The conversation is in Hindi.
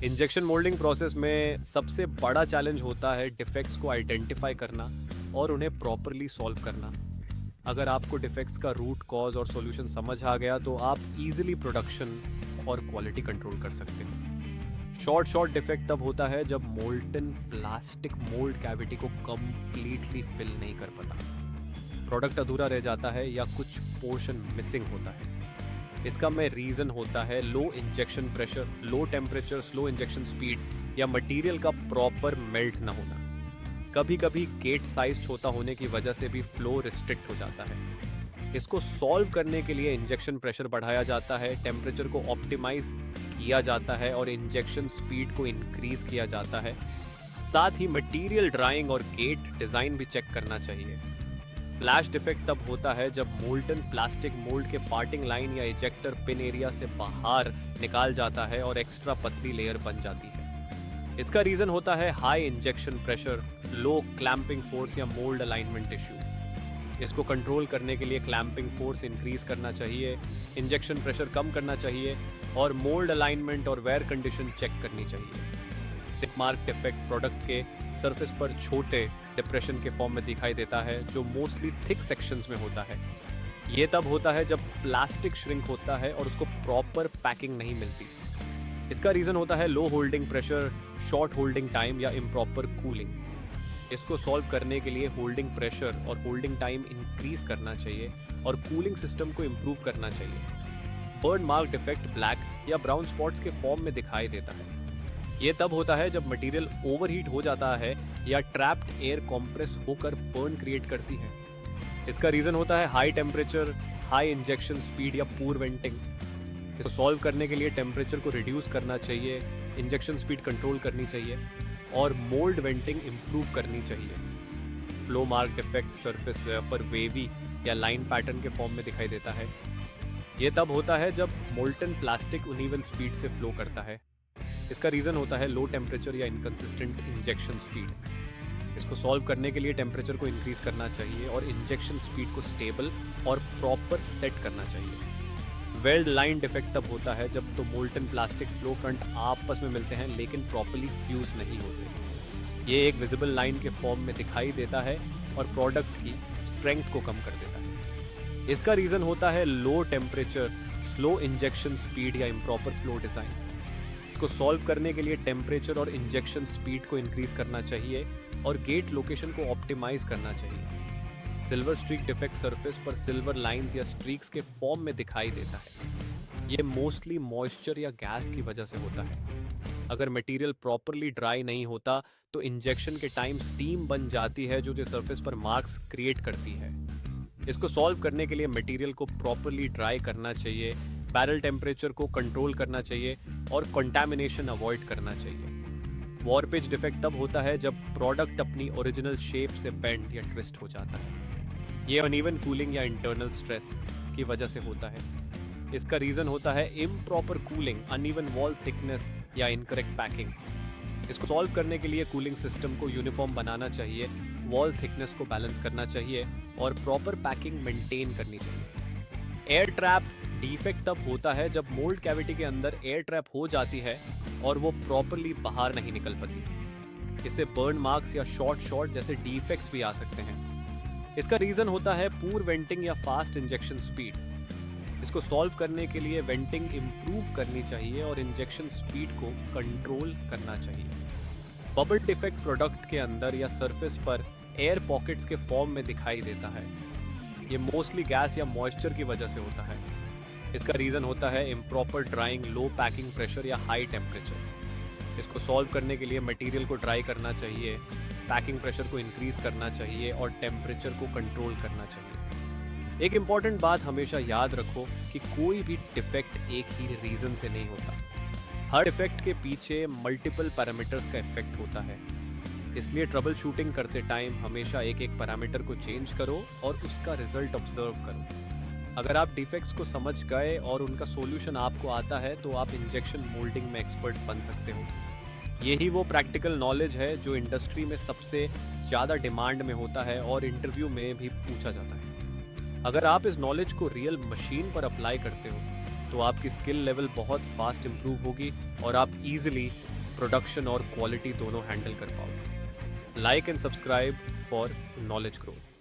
इंजेक्शन मोल्डिंग प्रोसेस में सबसे बड़ा चैलेंज होता है डिफेक्ट्स को आइडेंटिफाई करना और उन्हें प्रॉपरली सॉल्व करना। अगर आपको डिफेक्ट्स का रूट कॉज और सॉल्यूशन समझ आ गया तो आप इजीली प्रोडक्शन और क्वालिटी कंट्रोल कर सकते हो। शॉर्ट डिफेक्ट तब होता है जब मोल्टन प्लास्टिक मोल्ड कैविटी को कंप्लीटली फिल नहीं कर पाता, प्रोडक्ट अधूरा रह जाता है या कुछ पोर्शन मिसिंग होता है। इसका में रीज़न होता है low injection pressure, low temperature, slow injection speed या मटेरियल का प्रॉपर मेल्ट ना होना। कभी कभी गेट साइज छोटा होने की वजह से भी फ्लो रिस्ट्रिक्ट हो जाता है। इसको सॉल्व करने के लिए इंजेक्शन प्रेशर बढ़ाया जाता है, टेम्परेचर को ऑप्टिमाइज किया जाता है और इंजेक्शन स्पीड को इंक्रीज किया जाता है। साथ ही मटेरियल ड्राइंग और गेट डिज़ाइन भी चेक करना चाहिए। फ्लैश डिफेक्ट तब होता है जब मोल्टन प्लास्टिक मोल्ड के पार्टिंग लाइन या इजेक्टर पिन एरिया से बाहर निकाल जाता है और एक्स्ट्रा पतली लेयर बन जाती है। इसका रीजन होता है हाई इंजेक्शन प्रेशर, लो क्लैंपिंग फोर्स या मोल्ड अलाइनमेंट इश्यू। इसको कंट्रोल करने के लिए क्लैंपिंग फोर्स इंक्रीज करना चाहिए, इंजेक्शन प्रेशर कम करना चाहिए और मोल्ड अलाइनमेंट और वेयर कंडीशन चेक करनी चाहिए। सिप मार्क डिफेक्ट प्रोडक्ट के सरफेस पर छोटे डिप्रेशन के फॉर्म में दिखाई देता है जो मोस्टली थिक सेक्शंस में होता है। ये तब होता है जब प्लास्टिक श्रिंक होता है और उसको प्रॉपर पैकिंग नहीं मिलती। इसका रीज़न होता है low holding pressure, short holding time या इम्प्रॉपर कूलिंग। इसको सॉल्व करने के लिए होल्डिंग प्रेशर और होल्डिंग टाइम इंक्रीज करना चाहिए और कूलिंग सिस्टम को इम्प्रूव करना चाहिए। बर्न मार्क डिफेक्ट ब्लैक या ब्राउन स्पॉट्स के फॉर्म में दिखाई देता है। ये तब होता है जब मटेरियल ओवरहीट हो जाता है या ट्रैप्ड एयर कॉम्प्रेस होकर बर्न क्रिएट करती है। इसका रीज़न होता है high temperature, high injection speed या पूर वेंटिंग। इसको सॉल्व करने के लिए टेम्परेचर को रिड्यूस करना चाहिए, इंजेक्शन स्पीड कंट्रोल करनी चाहिए और मोल्ड वेंटिंग इम्प्रूव करनी चाहिए। फ्लो मार्क डिफेक्ट सरफेस पर वेवी या लाइन पैटर्न के फॉर्म में दिखाई देता है। ये तब होता है जब मोल्टन प्लास्टिक उनइवन स्पीड से फ्लो करता है। इसका रीज़न होता है लो टेम्परेचर या इनकंसिस्टेंट इंजेक्शन स्पीड। इसको सॉल्व करने के लिए टेम्परेचर को इंक्रीज करना चाहिए और इंजेक्शन स्पीड को स्टेबल और प्रॉपर सेट करना चाहिए। वेल्ड लाइन डिफेक्ट तब होता है जब तो मोल्टन प्लास्टिक फ्लो फ्रंट आपस में मिलते हैं लेकिन प्रॉपरली फ्यूज नहीं होते। ये एक विजिबल लाइन के फॉर्म में दिखाई देता है और प्रोडक्ट की स्ट्रेंथ को कम कर देता है। इसका रीज़न होता है लो टेम्परेचर, स्लो इंजेक्शन स्पीड या इम्प्रॉपर फ्लो डिज़ाइन। इसको सॉल्व करने के लिए टेम्परेचर और इंजेक्शन स्पीड को इंक्रीज करना चाहिए और गेट लोकेशन को ऑप्टिमाइज करना चाहिए। सिल्वर स्ट्रीक डिफेक्ट सरफेस पर सिल्वर लाइंस या स्ट्रीक्स के फॉर्म में दिखाई देता है। ये मोस्टली मॉइस्चर या गैस की वजह से होता है। अगर मटेरियल प्रॉपरली ड्राई नहीं होता तो इंजेक्शन के टाइम स्टीम बन जाती है जो सरफेस पर मार्क्स क्रिएट करती है। इसको सॉल्व करने के लिए मटेरियल को प्रॉपरली ड्राई करना चाहिए, बैरल टेम्परेचर को कंट्रोल करना चाहिए और कंटामिनेशन अवॉइड करना चाहिए। वॉर्पेज डिफेक्ट तब होता है जब प्रोडक्ट अपनी ओरिजिनल शेप से बेंड या ट्विस्ट हो जाता है। ये अनइवन कूलिंग या इंटरनल स्ट्रेस की वजह से होता है। इसका रीज़न होता है improper cooling, uneven wall thickness या इनकरेक्ट पैकिंग। इसको सॉल्व करने के लिए कूलिंग सिस्टम को यूनिफॉर्म बनाना चाहिए, वॉल थिकनेस को बैलेंस करना चाहिए और प्रॉपर पैकिंग मेंटेन करनी चाहिए। एयर ट्रैप डिफेक्ट तब होता है जब मोल्ड कैविटी के अंदर एयर ट्रैप हो जाती है और वो प्रॉपरली बाहर नहीं निकल पाती। इससे बर्न मार्क्स या शॉर्ट जैसे डिफेक्ट्स भी आ सकते हैं। इसका रीज़न होता है पूर वेंटिंग या फास्ट इंजेक्शन स्पीड। इसको सॉल्व करने के लिए वेंटिंग इम्प्रूव करनी चाहिए और इंजेक्शन स्पीड को कंट्रोल करना चाहिए। बबल डिफेक्ट प्रोडक्ट के अंदर या सरफेस पर एयर पॉकेट्स के फॉर्म में दिखाई देता है। ये मोस्टली गैस या मॉइस्चर की वजह से होता है। इसका रीज़न होता है इम्प्रॉपर ड्राइंग, लो पैकिंग प्रेशर या हाई टेम्परेचर। इसको सॉल्व करने के लिए मटेरियल को ड्राई करना चाहिए, पैकिंग प्रेशर को इंक्रीज करना चाहिए और टेम्परेचर को कंट्रोल करना चाहिए। एक इम्पॉर्टेंट बात हमेशा याद रखो कि कोई भी डिफेक्ट एक ही रीज़न से नहीं होता। हर डिफेक्ट के पीछे मल्टीपल पैरामीटर्स का इफेक्ट होता है। इसलिए ट्रबल शूटिंग करते टाइम हमेशा एक पैरामीटर को चेंज करो और उसका रिजल्ट ऑब्जर्व करो। अगर आप डिफेक्ट्स को समझ गए और उनका सॉल्यूशन आपको आता है तो आप इंजेक्शन मोल्डिंग में एक्सपर्ट बन सकते हो। यही वो प्रैक्टिकल नॉलेज है जो इंडस्ट्री में सबसे ज़्यादा डिमांड में होता है और इंटरव्यू में भी पूछा जाता है। अगर आप इस नॉलेज को रियल मशीन पर अप्लाई करते हो तो आपकी स्किल लेवल बहुत फास्ट इंप्रूव होगी और आप इजीली प्रोडक्शन और क्वालिटी दोनों हैंडल कर पाओगे। Like and subscribe for knowledge growth.